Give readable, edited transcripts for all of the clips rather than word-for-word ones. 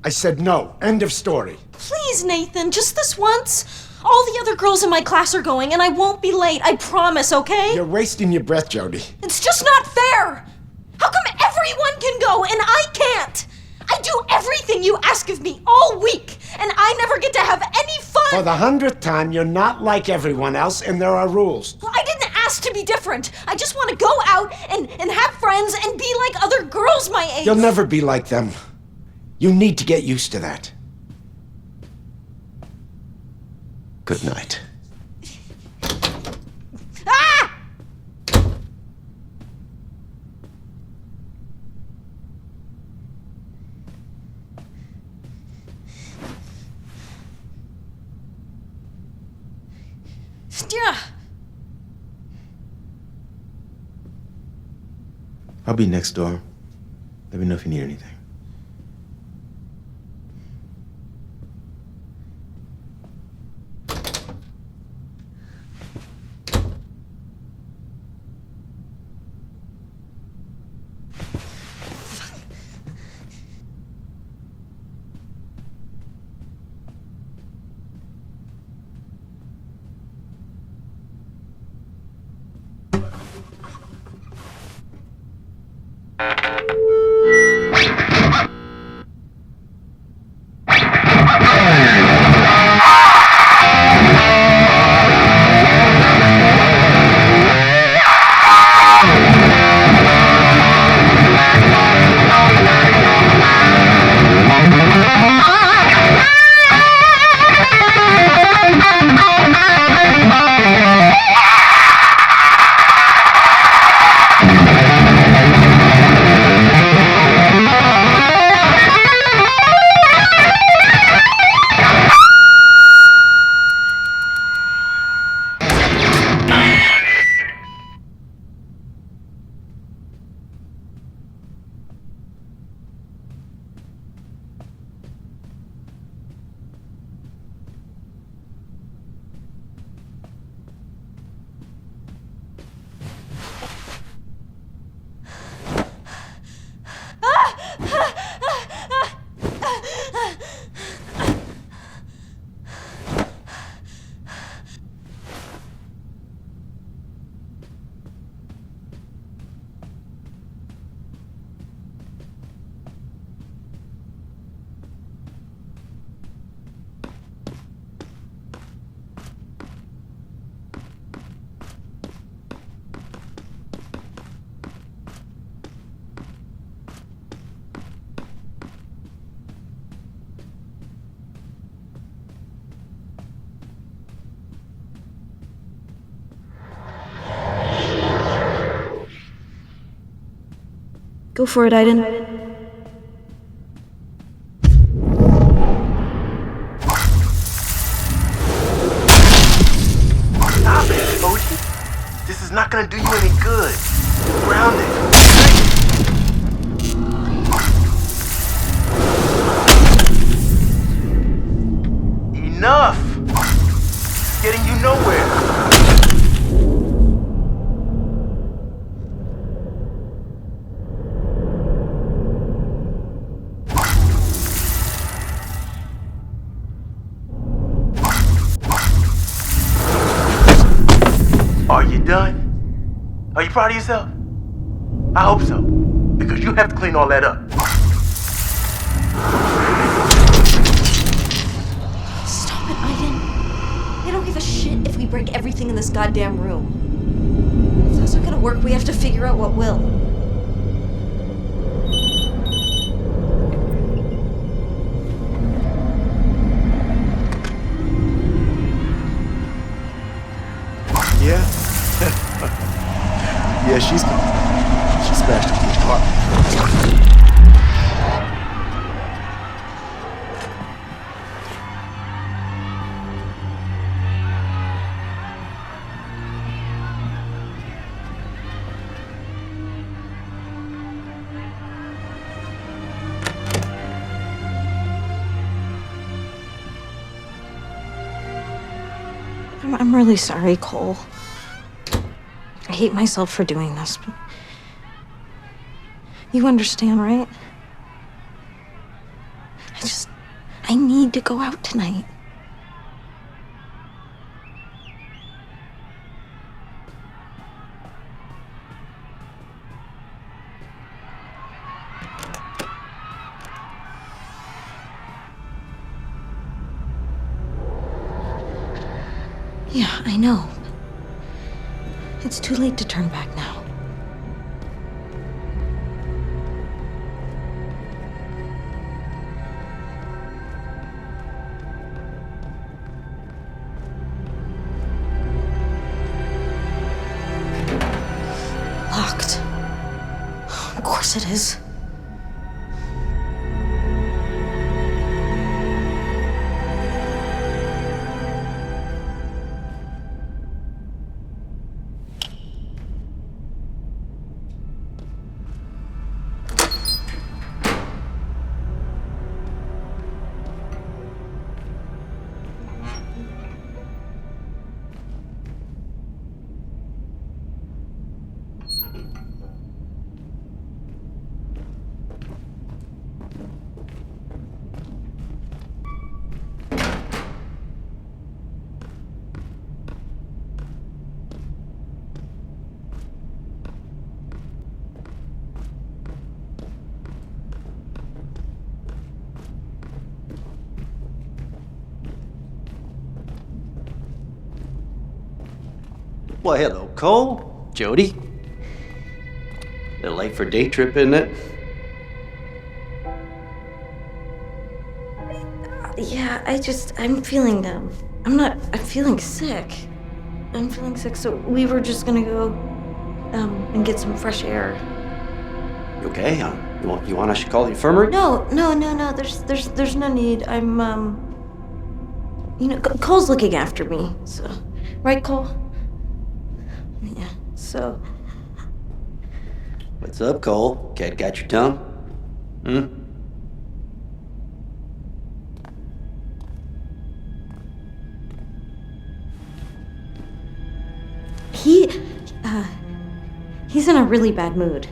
I said no. End of story. Please, Nathan, just this once. All the other girls in my class are going, and I won't be late. I promise, okay? You're wasting your breath, Jody. It's just not fair! How come everyone can go and I can't? I do everything you ask of me all week, and I never get to have any fun! For the 100th time, you're not like everyone else, and there are rules. Well, I didn't ask to be different. I just want to go out and have friends and be like other girls my age. You'll never be like them. You need to get used to that. Good night. Ah! Yeah. I'll be next door. Let me know if you need anything. Go for it, Aiden. Stop it, Ocean. This is not gonna do you any good. Grounded. Enough! It's getting you nowhere. Are you done? Are you proud of yourself? I hope so, because you have to clean all that up. Stop it, Aiden. I don't give a shit if we break everything in this goddamn room. If that's not gonna work, we have to figure out what will. Yeah? Yeah, she smashed it apart. I'm really sorry, Cole. I hate myself for doing this, but you understand, right? I I need to go out tonight. Yeah, I know. It's too late to turn back now. Locked. Of course it is. Well, hello, Cole. Jody. A little late for a day trip, isn't it? Yeah, I'm feeling, I'm feeling sick. I'm feeling sick, so we were just gonna go, and get some fresh air. You okay? You want I should call the infirmary? No, there's no need. Cole's looking after me, so. Right, Cole? Yeah, so. What's up, Cole? Cat got your tongue? He's in a really bad mood.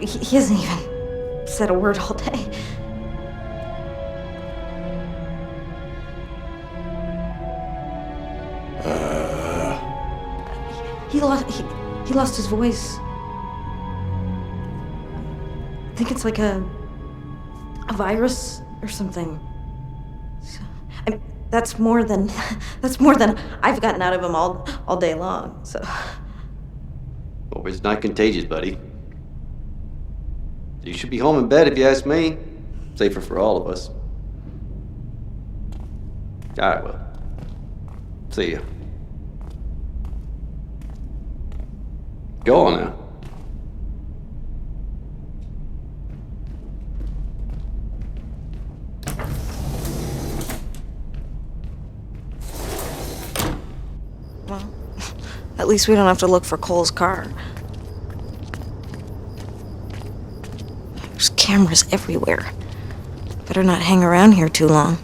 He hasn't even said a word all day. He lost his voice. I think it's like a virus or something. So, that's more than I've gotten out of him all day long. So. Well, it's not contagious, buddy. You should be home in bed if you ask me. Safer for all of us. All right, well. See ya. Go on now. Well, at least we don't have to look for Cole's car. There's cameras everywhere. Better not hang around here too long.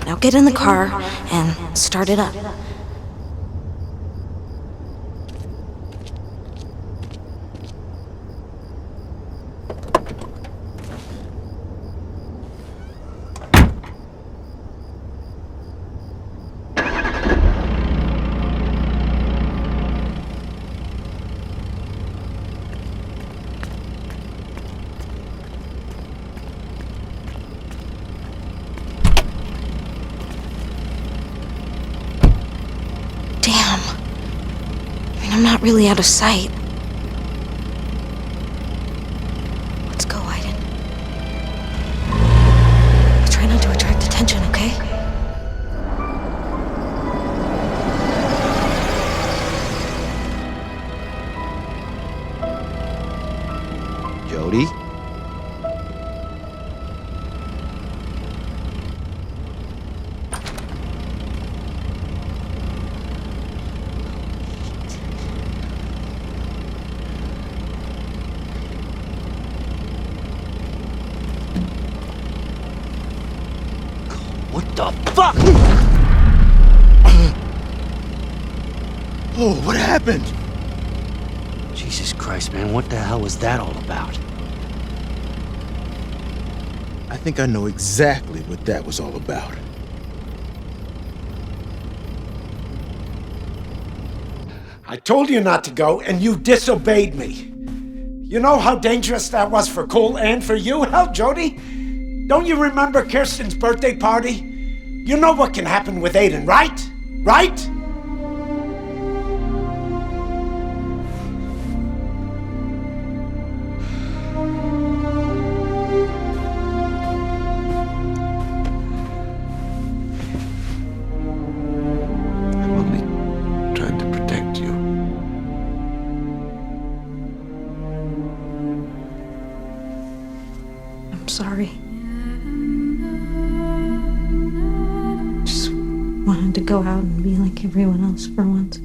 Now get in the car and start it up. Damn. I'm not really out of sight. Let's go, Aiden. Try not to attract attention, okay? Jody? What the fuck? Oh, what happened? Jesus Christ, man, what the hell was that all about? I think I know exactly what that was all about. I told you not to go, and you disobeyed me. You know how dangerous that was for Cole and for you? Hell, Jody, don't you remember Kirsten's birthday party? You know what can happen with Aiden, right? Right? I'm only trying to protect you. I'm sorry. Just wanted to go out and be like everyone else for once.